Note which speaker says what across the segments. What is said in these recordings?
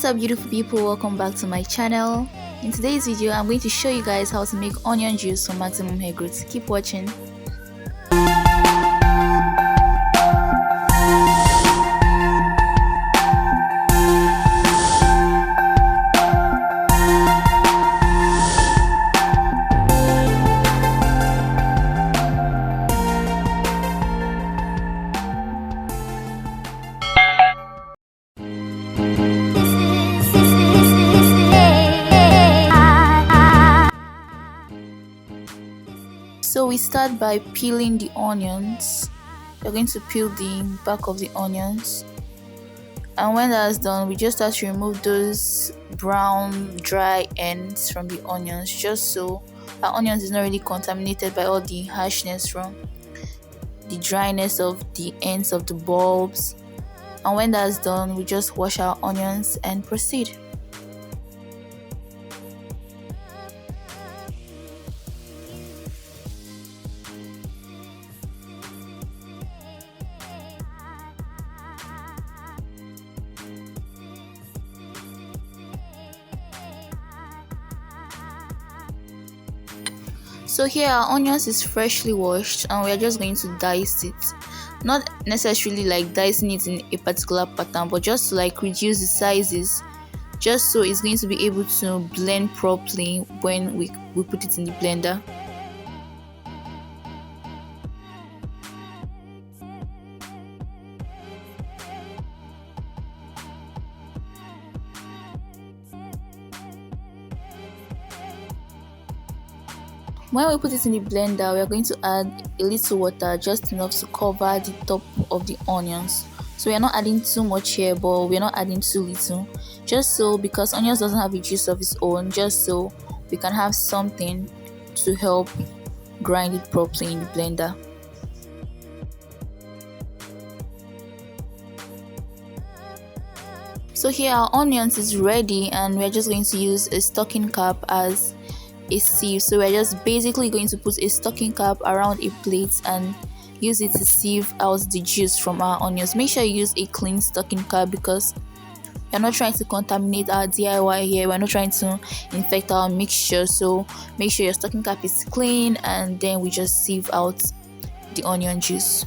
Speaker 1: up, beautiful people? Welcome back to my channel. In today's video I'm going to show you guys how to make onion juice for maximum hair growth. Keep watching. So we start by peeling the onions. We're going to peel the back of the onions, and when that's done we just start to remove those brown dry ends from the onions, just so our onions is not really contaminated by all the harshness from the dryness of the ends of the bulbs. And when that's done we just wash our onions and proceed. So here our onions is freshly washed and we are just going to dice it. Not necessarily like dicing it in a particular pattern, but just to like reduce the sizes, just so it's going to be able to blend properly when we put it in the blender. When we put it in the blender, we are going to add a little water, just enough to cover the top of the onions. So we are not adding too much here, but we are not adding too little, just so, because onions doesn't have a juice of its own, just so we can have something to help grind it properly in the blender. So here our onions is ready, and we're just going to use a stocking cap as a sieve. So we're just basically going to put a stocking cap around a plate and use it to sieve out the juice from our onions. Make sure you use a clean stocking cap, because we're not trying to contaminate our DIY here. We're not trying to infect our mixture, so make sure your stocking cap is clean, and then we just sieve out the onion juice.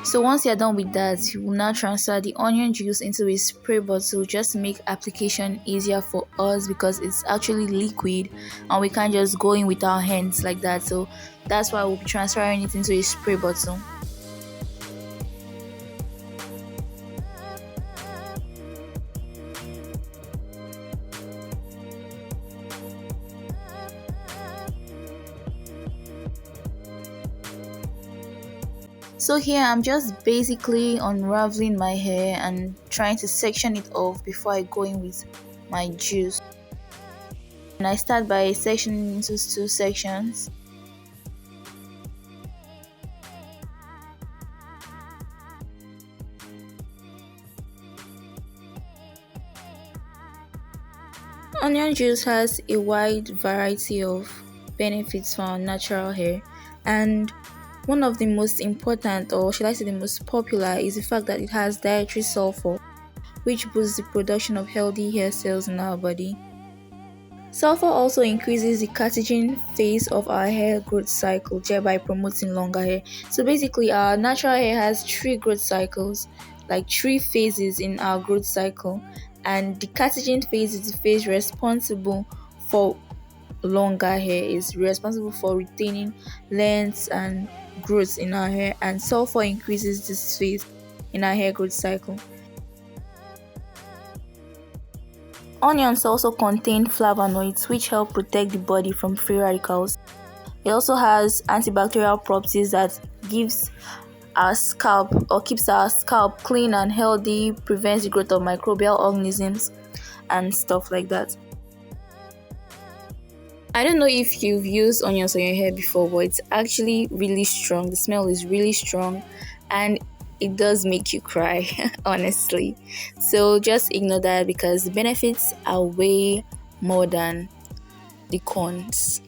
Speaker 1: So once you're done with that, you will now transfer the onion juice into a spray bottle, just to make application easier for us, because it's actually liquid and we can't just go in with our hands like that. So that's why we'll be transferring it into a spray bottle. So here I'm just basically unraveling my hair and trying to section it off before I go in with my juice. And I start by sectioning into two sections. Onion juice has a wide variety of benefits for our natural hair, and one of the most important, or should I say the most popular, is the fact that it has dietary sulfur, which boosts the production of healthy hair cells in our body. Sulfur also increases the cartilage phase of our hair growth cycle, thereby promoting longer hair. So basically our natural hair has three growth cycles, like three phases in our growth cycle, and the cartilage phase is the phase responsible for longer hair, is responsible for retaining length and growth in our hair, and sulfur increases this phase in our hair growth cycle. Onions also contain flavonoids, which help protect the body from free radicals. It also has antibacterial properties that gives our scalp or keeps our scalp clean and healthy, prevents the growth of microbial organisms and stuff like that. I don't know if you've used onions on your hair before, but it's actually really strong. The smell is really strong and it does make you cry, honestly. So just ignore that because the benefits are way more than the cons.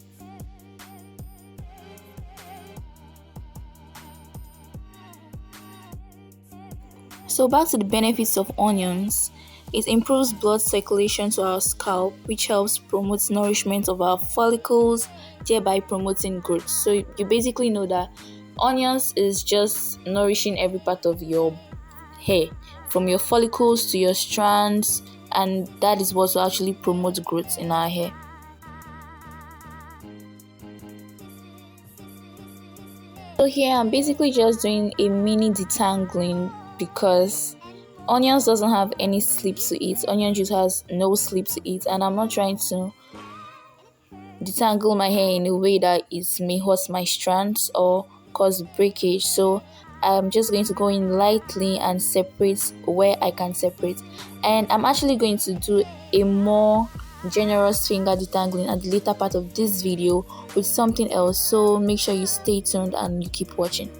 Speaker 1: So back to the benefits of onions. It improves blood circulation to our scalp, which helps promote nourishment of our follicles, thereby promoting growth. So you basically know that onions is just nourishing every part of your hair, from your follicles to your strands, and that is what will actually promote growth in our hair. So here I'm basically just doing a mini detangling because onions doesn't have any sleep to it. Onion juice has no sleep to it, and I'm not trying to detangle my hair in a way that it may hurt my strands or cause breakage. So I'm just going to go in lightly and separate where I can separate. And I'm actually going to do a more generous finger detangling at the later part of this video with something else. So make sure you stay tuned and you keep watching.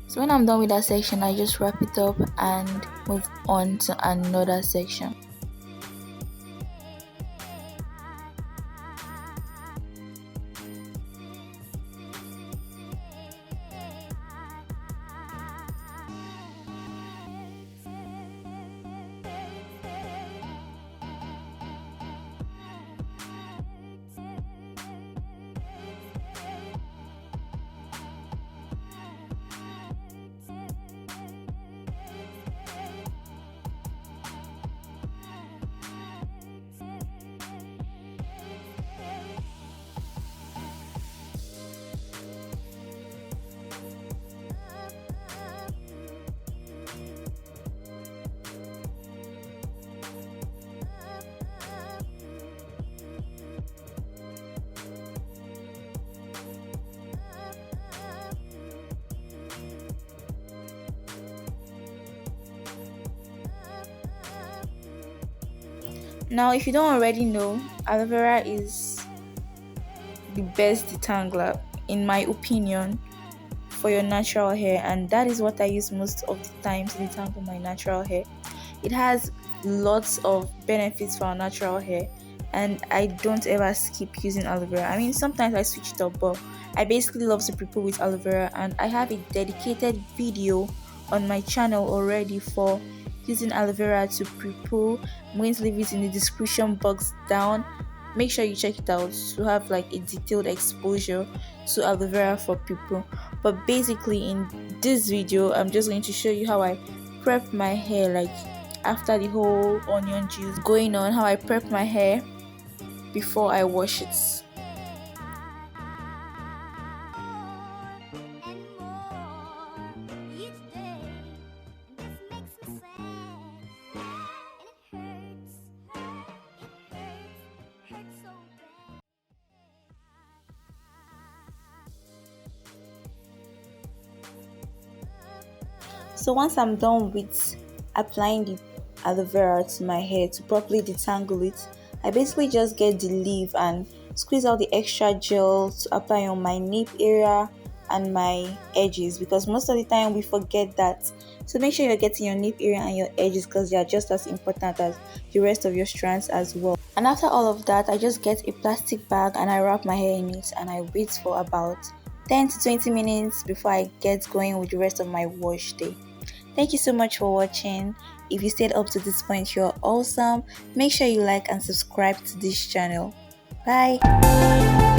Speaker 1: So when I'm done with that section, I just wrap it up and move on to another section. Now, if you don't already know, aloe vera is the best detangler, in my opinion, for your natural hair, and that is what I use most of the time to detangle my natural hair. It has lots of benefits for our natural hair, and I don't ever skip using aloe vera. I mean, sometimes I switch it up, but I basically love to pre-poo with aloe vera, and I have a dedicated video on my channel already for using aloe vera to pre-poo. I'm going to leave it in the description box down. Make sure you check it out to have like a detailed exposure to aloe vera for people. But basically in this video, I'm just going to show you how I prep my hair, like after the whole onion juice going on, how I prep my hair before I wash it. So once I'm done with applying the aloe vera to my hair to properly detangle it, I basically just get the leaf and squeeze out the extra gel to apply on my nape area and my edges, because most of the time we forget that. So make sure you're getting your nape area and your edges because they are just as important as the rest of your strands as well. And after all of that, I just get a plastic bag and I wrap my hair in it and I wait for about 10 to 20 minutes before I get going with the rest of my wash day. Thank you so much for watching. If you stayed up to this point, you're awesome. Make sure you like and subscribe to this channel. Bye.